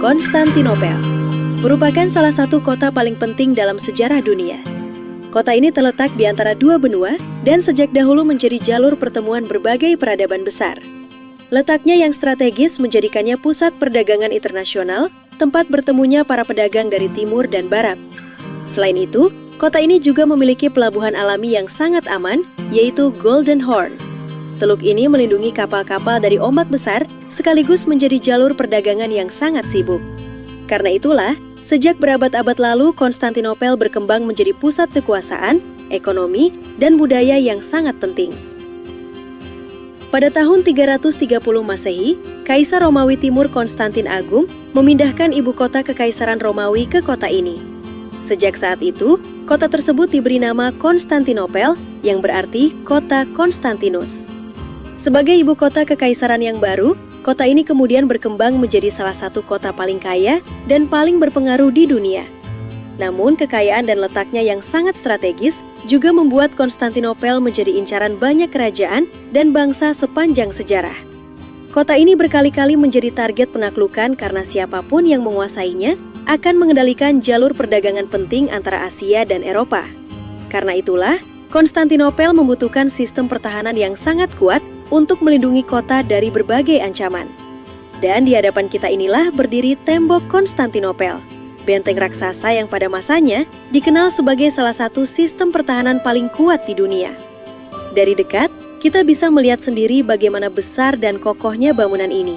Konstantinopel merupakan salah satu kota paling penting dalam sejarah dunia. Kota ini terletak di antara dua benua dan sejak dahulu menjadi jalur pertemuan berbagai peradaban besar. Letaknya yang strategis menjadikannya pusat perdagangan internasional, tempat bertemunya para pedagang dari timur dan barat. Selain itu, kota ini juga memiliki pelabuhan alami yang sangat aman, yaitu Golden Horn. Teluk ini melindungi kapal-kapal dari ombak besar, sekaligus menjadi jalur perdagangan yang sangat sibuk. Karena itulah, sejak berabad-abad lalu, Konstantinopel berkembang menjadi pusat kekuasaan, ekonomi, dan budaya yang sangat penting. Pada tahun 330 Masehi, Kaisar Romawi Timur Konstantin Agung memindahkan ibu kota Kekaisaran Romawi ke kota ini. Sejak saat itu, kota tersebut diberi nama Konstantinopel, yang berarti kota Konstantinus. Sebagai ibu kota kekaisaran yang baru, kota ini kemudian berkembang menjadi salah satu kota paling kaya dan paling berpengaruh di dunia. Namun, kekayaan dan letaknya yang sangat strategis juga membuat Konstantinopel menjadi incaran banyak kerajaan dan bangsa sepanjang sejarah. Kota ini berkali-kali menjadi target penaklukan karena siapapun yang menguasainya akan mengendalikan jalur perdagangan penting antara Asia dan Eropa. Karena itulah, Konstantinopel membutuhkan sistem pertahanan yang sangat kuat untuk melindungi kota dari berbagai ancaman. Dan di hadapan kita inilah berdiri tembok Konstantinopel, benteng raksasa yang pada masanya dikenal sebagai salah satu sistem pertahanan paling kuat di dunia. Dari dekat, kita bisa melihat sendiri bagaimana besar dan kokohnya bangunan ini.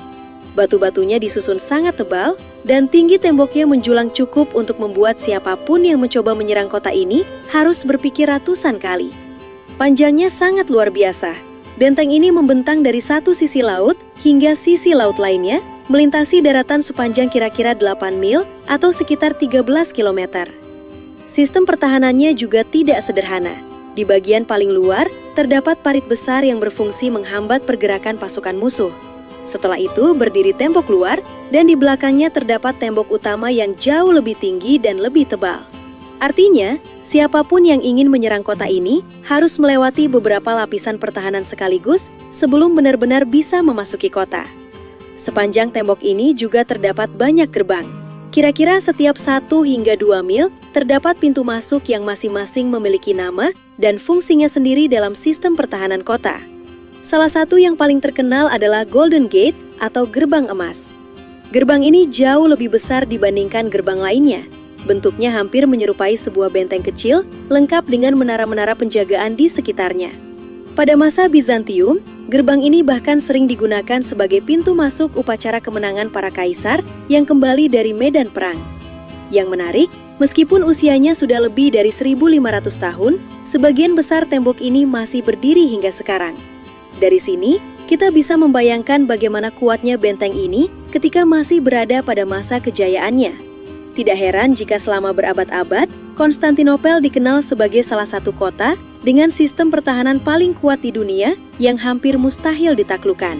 Batu-batunya disusun sangat tebal, dan tinggi temboknya menjulang cukup untuk membuat siapapun yang mencoba menyerang kota ini harus berpikir ratusan kali. Panjangnya sangat luar biasa. Benteng ini membentang dari satu sisi laut hingga sisi laut lainnya, melintasi daratan sepanjang kira-kira 8 mil atau sekitar 13 km. Sistem pertahanannya juga tidak sederhana. Di bagian paling luar, terdapat parit besar yang berfungsi menghambat pergerakan pasukan musuh. Setelah itu, berdiri tembok luar, dan di belakangnya terdapat tembok utama yang jauh lebih tinggi dan lebih tebal. Artinya, siapapun yang ingin menyerang kota ini harus melewati beberapa lapisan pertahanan sekaligus sebelum benar-benar bisa memasuki kota. Sepanjang tembok ini juga terdapat banyak gerbang. Kira-kira setiap 1 hingga 2 mil terdapat pintu masuk yang masing-masing memiliki nama dan fungsinya sendiri dalam sistem pertahanan kota. Salah satu yang paling terkenal adalah Golden Gate atau gerbang emas. Gerbang ini jauh lebih besar dibandingkan gerbang lainnya. Bentuknya hampir menyerupai sebuah benteng kecil, lengkap dengan menara-menara penjagaan di sekitarnya. Pada masa Bizantium, gerbang ini bahkan sering digunakan sebagai pintu masuk upacara kemenangan para kaisar yang kembali dari medan perang. Yang menarik, meskipun usianya sudah lebih dari 1.500 tahun, sebagian besar tembok ini masih berdiri hingga sekarang. Dari sini, kita bisa membayangkan bagaimana kuatnya benteng ini ketika masih berada pada masa kejayaannya. Tidak heran jika selama berabad-abad, Konstantinopel dikenal sebagai salah satu kota dengan sistem pertahanan paling kuat di dunia yang hampir mustahil ditaklukkan.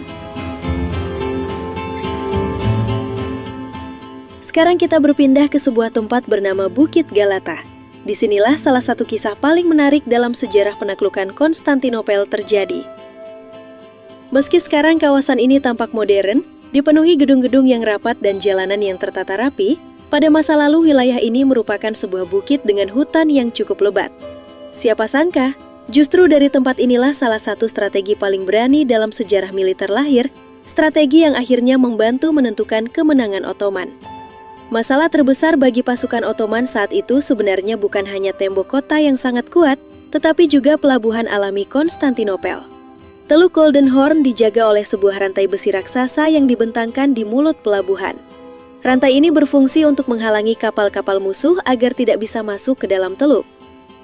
Sekarang kita berpindah ke sebuah tempat bernama Bukit Galata. Disinilah salah satu kisah paling menarik dalam sejarah penaklukan Konstantinopel terjadi. Meski sekarang kawasan ini tampak modern, dipenuhi gedung-gedung yang rapat dan jalanan yang tertata rapi, pada masa lalu wilayah ini merupakan sebuah bukit dengan hutan yang cukup lebat. Siapa sangka, justru dari tempat inilah salah satu strategi paling berani dalam sejarah militer lahir, strategi yang akhirnya membantu menentukan kemenangan Ottoman. Masalah terbesar bagi pasukan Ottoman saat itu sebenarnya bukan hanya tembok kota yang sangat kuat, tetapi juga pelabuhan alami Konstantinopel. Teluk Golden Horn dijaga oleh sebuah rantai besi raksasa yang dibentangkan di mulut pelabuhan. Rantai ini berfungsi untuk menghalangi kapal-kapal musuh agar tidak bisa masuk ke dalam teluk.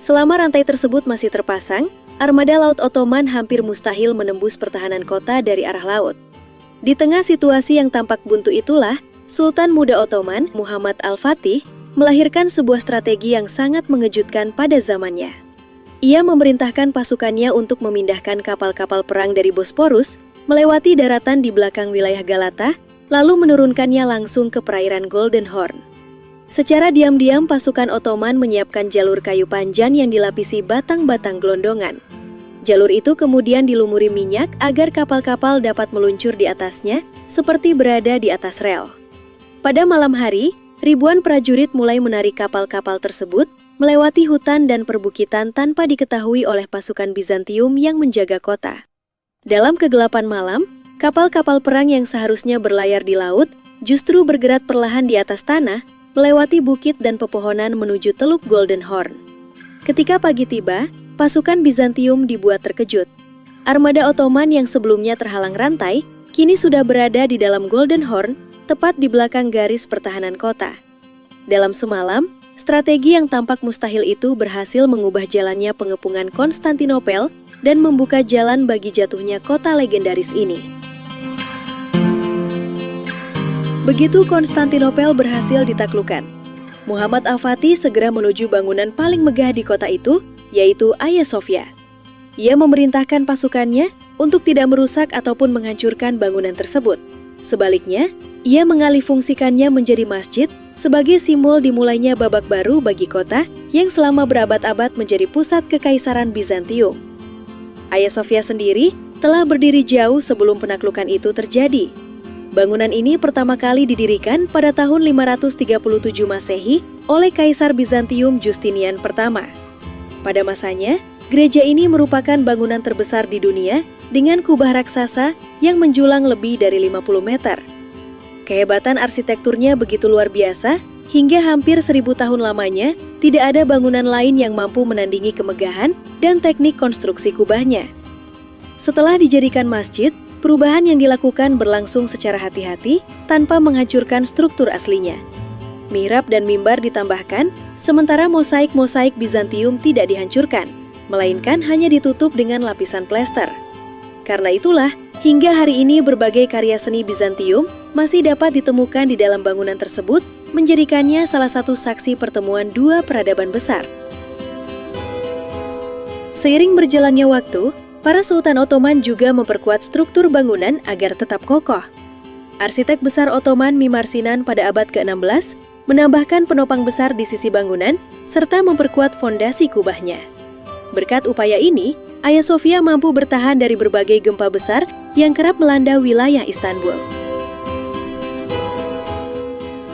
Selama rantai tersebut masih terpasang, armada laut Ottoman hampir mustahil menembus pertahanan kota dari arah laut. Di tengah situasi yang tampak buntu itulah, Sultan Muda Ottoman, Muhammad Al-Fatih, melahirkan sebuah strategi yang sangat mengejutkan pada zamannya. Ia memerintahkan pasukannya untuk memindahkan kapal-kapal perang dari Bosporus, melewati daratan di belakang wilayah Galata, lalu menurunkannya langsung ke perairan Golden Horn. Secara diam-diam pasukan Ottoman menyiapkan jalur kayu panjang yang dilapisi batang-batang gelondongan. Jalur itu kemudian dilumuri minyak agar kapal-kapal dapat meluncur di atasnya seperti berada di atas rel. Pada malam hari, ribuan prajurit mulai menarik kapal-kapal tersebut melewati hutan dan perbukitan tanpa diketahui oleh pasukan Bizantium yang menjaga kota. Dalam kegelapan malam, kapal-kapal perang yang seharusnya berlayar di laut justru bergerak perlahan di atas tanah, melewati bukit dan pepohonan menuju Teluk Golden Horn. Ketika pagi tiba, pasukan Bizantium dibuat terkejut. Armada Ottoman yang sebelumnya terhalang rantai, kini sudah berada di dalam Golden Horn, tepat di belakang garis pertahanan kota. Dalam semalam, strategi yang tampak mustahil itu berhasil mengubah jalannya pengepungan Konstantinopel dan membuka jalan bagi jatuhnya kota legendaris ini. Begitu Konstantinopel berhasil ditaklukkan, Muhammad Al-Fatih segera menuju bangunan paling megah di kota itu, yaitu Hagia Sophia. Ia memerintahkan pasukannya untuk tidak merusak ataupun menghancurkan bangunan tersebut. Sebaliknya, ia mengalihfungsikannya menjadi masjid sebagai simbol dimulainya babak baru bagi kota yang selama berabad-abad menjadi pusat kekaisaran Bizantium. Hagia Sophia sendiri telah berdiri jauh sebelum penaklukan itu terjadi. Bangunan ini pertama kali didirikan pada tahun 537 Masehi oleh Kaisar Bizantium Justinian pertama. Pada masanya, gereja ini merupakan bangunan terbesar di dunia dengan kubah raksasa yang menjulang lebih dari 50 meter. Kehebatan arsitekturnya begitu luar biasa, hingga hampir 1000 tahun lamanya, tidak ada bangunan lain yang mampu menandingi kemegahan dan teknik konstruksi kubahnya. Setelah dijadikan masjid, perubahan yang dilakukan berlangsung secara hati-hati tanpa menghancurkan struktur aslinya. Mihrab dan mimbar ditambahkan, sementara mosaik-mosaik Bizantium tidak dihancurkan, melainkan hanya ditutup dengan lapisan plester. Karena itulah, hingga hari ini berbagai karya seni Bizantium masih dapat ditemukan di dalam bangunan tersebut, menjadikannya salah satu saksi pertemuan dua peradaban besar. Seiring berjalannya waktu, para Sultan Ottoman juga memperkuat struktur bangunan agar tetap kokoh. Arsitek besar Ottoman Mimar Sinan pada abad ke-16 menambahkan penopang besar di sisi bangunan serta memperkuat fondasi kubahnya. Berkat upaya ini, Hagia Sophia mampu bertahan dari berbagai gempa besar yang kerap melanda wilayah Istanbul.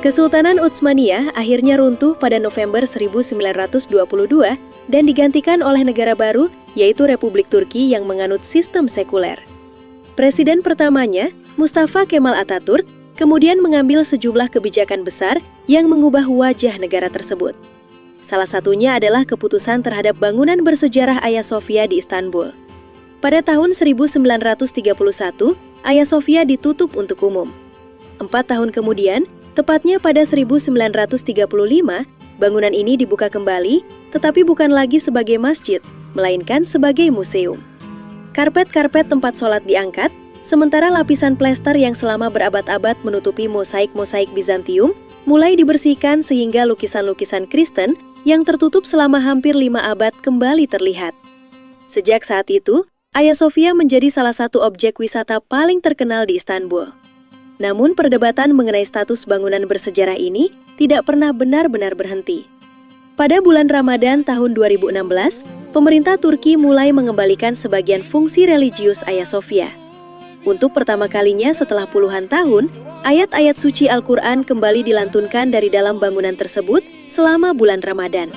Kesultanan Utsmaniyah akhirnya runtuh pada November 1922 dan digantikan oleh negara baru, yaitu Republik Turki yang menganut sistem sekuler. Presiden pertamanya, Mustafa Kemal Atatürk, kemudian mengambil sejumlah kebijakan besar yang mengubah wajah negara tersebut. Salah satunya adalah keputusan terhadap bangunan bersejarah Hagia Sophia di Istanbul. Pada tahun 1931, Hagia Sophia ditutup untuk umum. 4 tahun kemudian, tepatnya pada 1935, bangunan ini dibuka kembali, tetapi bukan lagi sebagai masjid, melainkan sebagai museum. Karpet-karpet tempat sholat diangkat, sementara lapisan plester yang selama berabad-abad menutupi mosaik-mosaik Bizantium mulai dibersihkan sehingga lukisan-lukisan Kristen yang tertutup selama hampir 5 abad kembali terlihat. Sejak saat itu, Hagia Sophia menjadi salah satu objek wisata paling terkenal di Istanbul. Namun perdebatan mengenai status bangunan bersejarah ini tidak pernah benar-benar berhenti. Pada bulan Ramadan tahun 2016, pemerintah Turki mulai mengembalikan sebagian fungsi religius Hagia Sophia. Untuk pertama kalinya setelah puluhan tahun, ayat-ayat suci Al-Quran kembali dilantunkan dari dalam bangunan tersebut selama bulan Ramadan.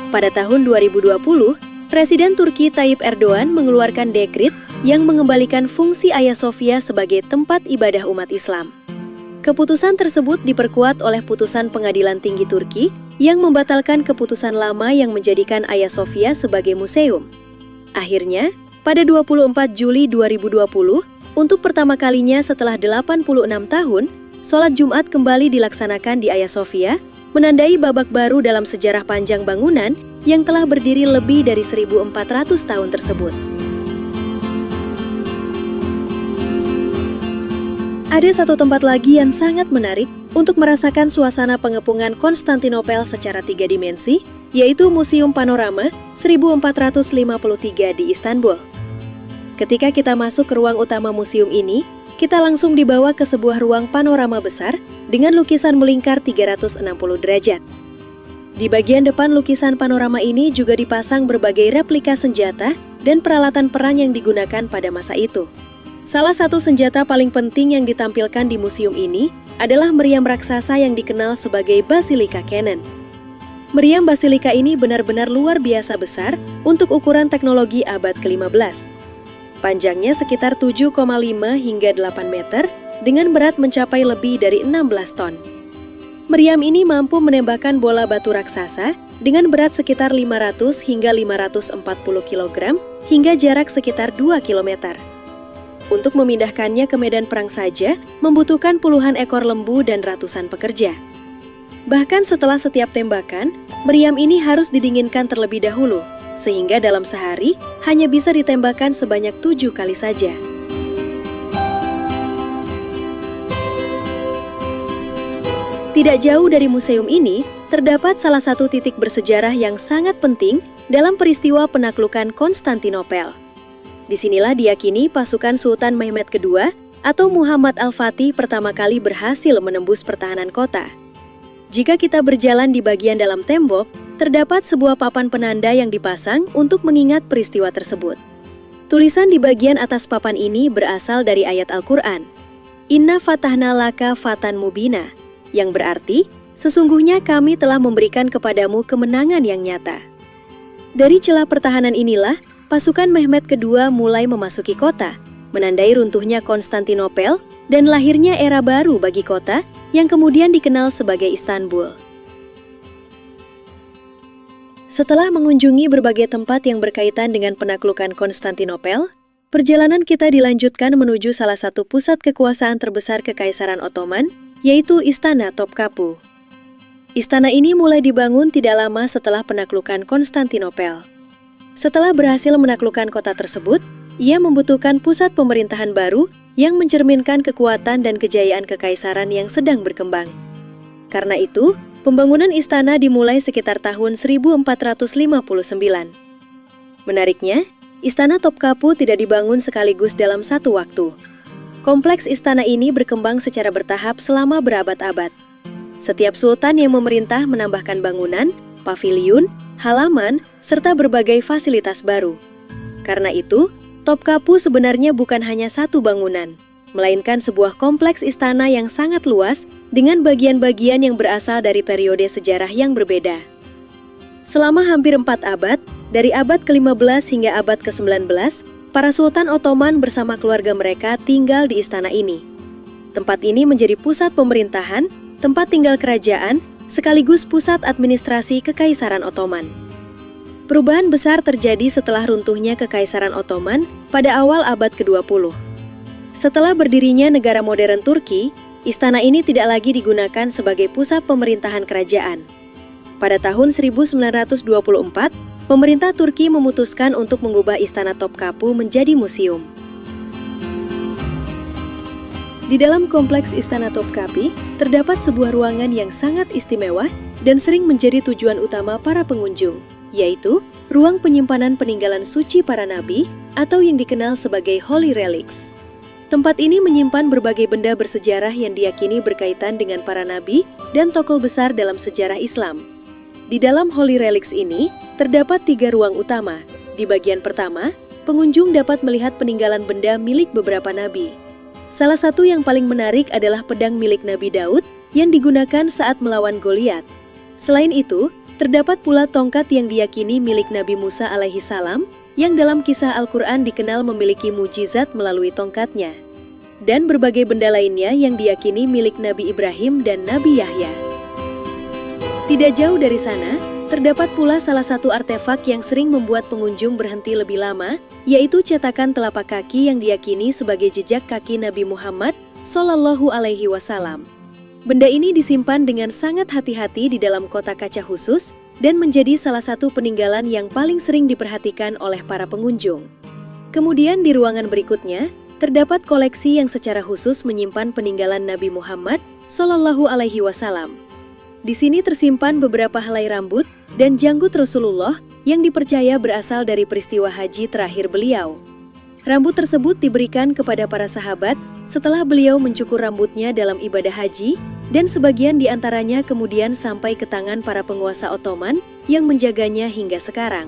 Pada tahun 2020, Presiden Turki Tayyip Erdogan mengeluarkan dekret yang mengembalikan fungsi Hagia Sophia sebagai tempat ibadah umat Islam. Keputusan tersebut diperkuat oleh putusan Pengadilan Tinggi Turki yang membatalkan keputusan lama yang menjadikan Hagia Sophia sebagai museum. Akhirnya, pada 24 Juli 2020, untuk pertama kalinya setelah 86 tahun, sholat Jumat kembali dilaksanakan di Hagia Sophia, menandai babak baru dalam sejarah panjang bangunan yang telah berdiri lebih dari 1.400 tahun tersebut. Ada satu tempat lagi yang sangat menarik untuk merasakan suasana pengepungan Konstantinopel secara 3 dimensi, yaitu Museum Panorama 1453 di Istanbul. Ketika kita masuk ke ruang utama museum ini, kita langsung dibawa ke sebuah ruang panorama besar dengan lukisan melingkar 360 derajat. Di bagian depan lukisan panorama ini juga dipasang berbagai replika senjata dan peralatan perang yang digunakan pada masa itu. Salah satu senjata paling penting yang ditampilkan di museum ini adalah meriam raksasa yang dikenal sebagai Basilika Cannon. Meriam Basilika ini benar-benar luar biasa besar untuk ukuran teknologi abad ke-15. Panjangnya sekitar 7,5 hingga 8 meter dengan berat mencapai lebih dari 16 ton. Meriam ini mampu menembakkan bola batu raksasa dengan berat sekitar 500 hingga 540 kg hingga jarak sekitar 2 km. Untuk memindahkannya ke medan perang saja membutuhkan puluhan ekor lembu dan ratusan pekerja. Bahkan setelah setiap tembakan, meriam ini harus didinginkan terlebih dahulu, sehingga dalam sehari hanya bisa ditembakkan sebanyak 7 kali saja. Tidak jauh dari museum ini, terdapat salah satu titik bersejarah yang sangat penting dalam peristiwa penaklukan Konstantinopel. Disinilah diyakini pasukan Sultan Mehmed II atau Muhammad Al-Fatih pertama kali berhasil menembus pertahanan kota. Jika kita berjalan di bagian dalam tembok, terdapat sebuah papan penanda yang dipasang untuk mengingat peristiwa tersebut. Tulisan di bagian atas papan ini berasal dari ayat Al-Quran, Inna fatahna laka fatan mubina, yang berarti, sesungguhnya kami telah memberikan kepadamu kemenangan yang nyata. Dari celah pertahanan inilah, pasukan Mehmed II mulai memasuki kota, menandai runtuhnya Konstantinopel dan lahirnya era baru bagi kota yang kemudian dikenal sebagai Istanbul. Setelah mengunjungi berbagai tempat yang berkaitan dengan penaklukan Konstantinopel, perjalanan kita dilanjutkan menuju salah satu pusat kekuasaan terbesar Kekaisaran Ottoman, yaitu Istana Topkapi. Istana ini mulai dibangun tidak lama setelah penaklukan Konstantinopel. Setelah berhasil menaklukkan kota tersebut, ia membutuhkan pusat pemerintahan baru yang mencerminkan kekuatan dan kejayaan kekaisaran yang sedang berkembang. Karena itu, pembangunan istana dimulai sekitar tahun 1459. Menariknya, Istana Topkapi tidak dibangun sekaligus dalam satu waktu. Kompleks istana ini berkembang secara bertahap selama berabad-abad. Setiap sultan yang memerintah menambahkan bangunan, paviliun, halaman, serta berbagai fasilitas baru. Karena itu, Topkapi sebenarnya bukan hanya satu bangunan, melainkan sebuah kompleks istana yang sangat luas dengan bagian-bagian yang berasal dari periode sejarah yang berbeda. Selama hampir 4 abad, dari abad ke-15 hingga abad ke-19, para Sultan Ottoman bersama keluarga mereka tinggal di istana ini. Tempat ini menjadi pusat pemerintahan, tempat tinggal kerajaan, sekaligus pusat administrasi Kekaisaran Ottoman. Perubahan besar terjadi setelah runtuhnya Kekaisaran Ottoman pada awal abad ke-20. Setelah berdirinya negara modern Turki, istana ini tidak lagi digunakan sebagai pusat pemerintahan kerajaan. Pada tahun 1924, pemerintah Turki memutuskan untuk mengubah Istana Topkapi menjadi museum. Di dalam kompleks Istana Topkapi, terdapat sebuah ruangan yang sangat istimewa dan sering menjadi tujuan utama para pengunjung, yaitu ruang penyimpanan peninggalan suci para nabi atau yang dikenal sebagai Holy Relics. Tempat ini menyimpan berbagai benda bersejarah yang diyakini berkaitan dengan para nabi dan tokoh besar dalam sejarah Islam. Di dalam Holy Relics ini, terdapat 3 ruang utama. Di bagian pertama, pengunjung dapat melihat peninggalan benda milik beberapa nabi. Salah satu yang paling menarik adalah pedang milik Nabi Daud yang digunakan saat melawan Goliat. Selain itu, terdapat pula tongkat yang diyakini milik Nabi Musa alaihi salam yang dalam kisah Al-Quran dikenal memiliki mujizat melalui tongkatnya. Dan berbagai benda lainnya yang diyakini milik Nabi Ibrahim dan Nabi Yahya. Tidak jauh dari sana, terdapat pula salah satu artefak yang sering membuat pengunjung berhenti lebih lama, yaitu cetakan telapak kaki yang diyakini sebagai jejak kaki Nabi Muhammad Shallallahu Alaihi Wasallam. Benda ini disimpan dengan sangat hati-hati di dalam kotak kaca khusus dan menjadi salah satu peninggalan yang paling sering diperhatikan oleh para pengunjung. Kemudian di ruangan berikutnya, terdapat koleksi yang secara khusus menyimpan peninggalan Nabi Muhammad Shallallahu Alaihi Wasallam. Di sini tersimpan beberapa helai rambut dan janggut Rasulullah yang dipercaya berasal dari peristiwa haji terakhir beliau. Rambut tersebut diberikan kepada para sahabat setelah beliau mencukur rambutnya dalam ibadah haji, dan sebagian di antaranya kemudian sampai ke tangan para penguasa Ottoman yang menjaganya hingga sekarang.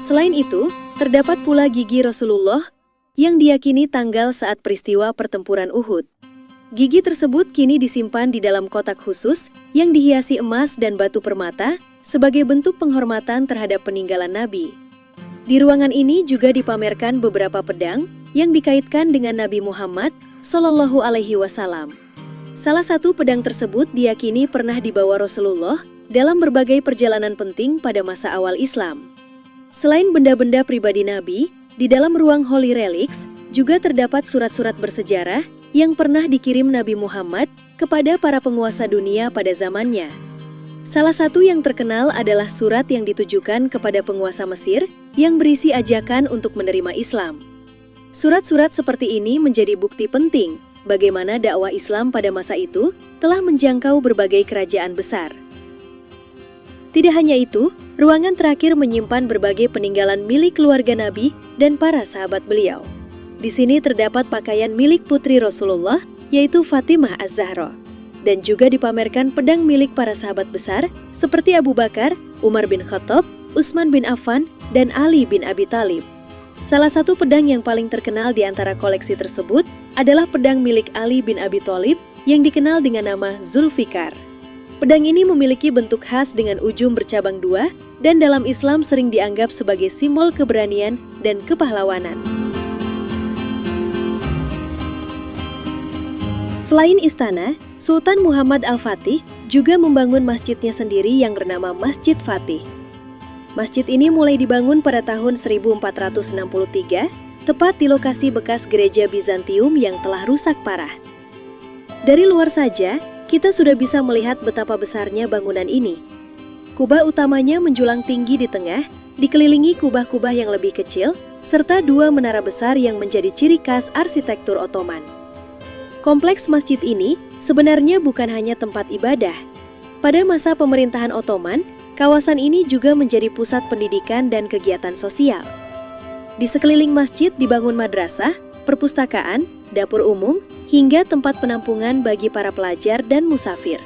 Selain itu, Terdapat pula gigi Rasulullah yang diyakini tanggal saat peristiwa pertempuran Uhud. Gigi tersebut kini disimpan di dalam kotak khusus yang dihiasi emas dan batu permata sebagai bentuk penghormatan terhadap peninggalan Nabi. Di ruangan ini juga dipamerkan beberapa pedang yang dikaitkan dengan Nabi Muhammad Shallallahu Alaihi Wasallam. Salah satu pedang tersebut diyakini pernah dibawa Rasulullah dalam berbagai perjalanan penting pada masa awal Islam. Selain benda-benda pribadi Nabi, di dalam ruang Holy Relics juga terdapat surat-surat bersejarah yang pernah dikirim Nabi Muhammad kepada para penguasa dunia pada zamannya. Salah satu yang terkenal adalah surat yang ditujukan kepada penguasa Mesir yang berisi ajakan untuk menerima Islam. Surat-surat seperti ini menjadi bukti penting bagaimana dakwah Islam pada masa itu telah menjangkau berbagai kerajaan besar. Tidak hanya itu, ruangan terakhir menyimpan berbagai peninggalan milik keluarga Nabi dan para sahabat beliau. Di sini terdapat pakaian milik putri Rasulullah, yaitu Fatimah Az-Zahra. Dan juga dipamerkan pedang milik para sahabat besar seperti Abu Bakar, Umar bin Khattab, Utsman bin Affan, dan Ali bin Abi Thalib. Salah satu pedang yang paling terkenal di antara koleksi tersebut adalah pedang milik Ali bin Abi Thalib yang dikenal dengan nama Zulfikar. Pedang ini memiliki bentuk khas dengan ujung bercabang dua dan dalam Islam sering dianggap sebagai simbol keberanian dan kepahlawanan. Selain istana, Sultan Muhammad Al-Fatih juga membangun masjidnya sendiri yang bernama Masjid Fatih. Masjid ini mulai dibangun pada tahun 1463, tepat di lokasi bekas gereja Bizantium yang telah rusak parah. Dari luar saja, kita sudah bisa melihat betapa besarnya bangunan ini. Kubah utamanya menjulang tinggi di tengah, dikelilingi kubah-kubah yang lebih kecil, serta dua menara besar yang menjadi ciri khas arsitektur Ottoman. Kompleks masjid ini sebenarnya bukan hanya tempat ibadah. Pada masa pemerintahan Ottoman, kawasan ini juga menjadi pusat pendidikan dan kegiatan sosial. Di sekeliling masjid dibangun madrasah, perpustakaan, dapur umum, hingga tempat penampungan bagi para pelajar dan musafir.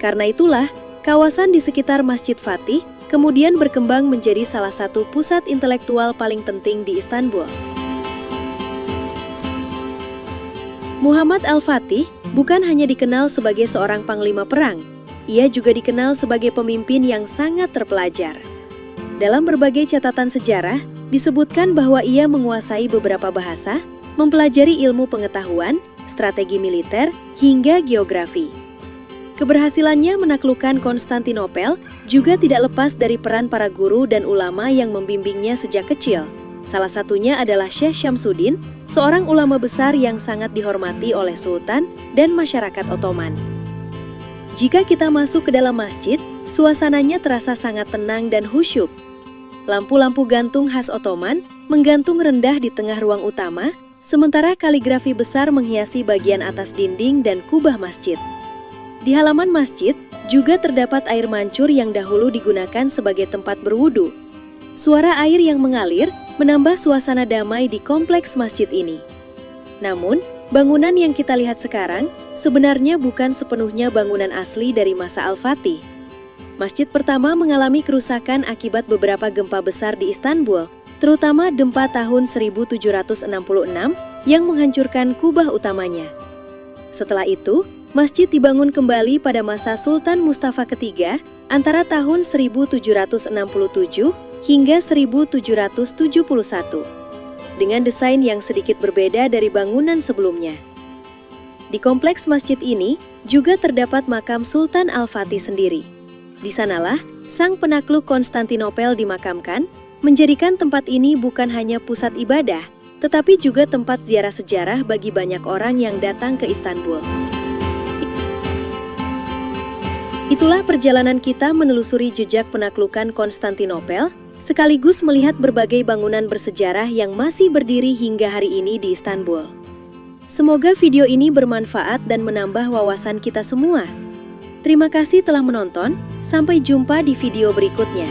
Karena itulah, kawasan di sekitar Masjid Fatih kemudian berkembang menjadi salah satu pusat intelektual paling penting di Istanbul. Muhammad Al-Fatih bukan hanya dikenal sebagai seorang panglima perang, ia juga dikenal sebagai pemimpin yang sangat terpelajar. Dalam berbagai catatan sejarah, disebutkan bahwa ia menguasai beberapa bahasa, mempelajari ilmu pengetahuan, strategi militer, hingga geografi. Keberhasilannya menaklukkan Konstantinopel juga tidak lepas dari peran para guru dan ulama yang membimbingnya sejak kecil. Salah satunya adalah Syekh Syamsuddin, seorang ulama besar yang sangat dihormati oleh Sultan dan masyarakat Ottoman. Jika kita masuk ke dalam masjid, suasananya terasa sangat tenang dan khusyuk. Lampu-lampu gantung khas Ottoman menggantung rendah di tengah ruang utama, sementara kaligrafi besar menghiasi bagian atas dinding dan kubah masjid. Di halaman masjid juga terdapat air mancur yang dahulu digunakan sebagai tempat berwudu. Suara air yang mengalir menambah suasana damai di kompleks masjid ini. Namun, bangunan yang kita lihat sekarang sebenarnya bukan sepenuhnya bangunan asli dari masa Al-Fatih. Masjid pertama mengalami kerusakan akibat beberapa gempa besar di Istanbul, terutama gempa tahun 1766 yang menghancurkan kubah utamanya. Setelah itu, masjid dibangun kembali pada masa Sultan Mustafa III antara tahun 1767 hingga 1771, dengan desain yang sedikit berbeda dari bangunan sebelumnya. Di kompleks masjid ini juga terdapat makam Sultan Al-Fatih sendiri. Di sanalah sang penakluk Konstantinopel dimakamkan, menjadikan tempat ini bukan hanya pusat ibadah, tetapi juga tempat ziarah sejarah bagi banyak orang yang datang ke Istanbul. Itulah perjalanan kita menelusuri jejak penaklukan Konstantinopel, sekaligus melihat berbagai bangunan bersejarah yang masih berdiri hingga hari ini di Istanbul. Semoga video ini bermanfaat dan menambah wawasan kita semua. Terima kasih telah menonton, sampai jumpa di video berikutnya.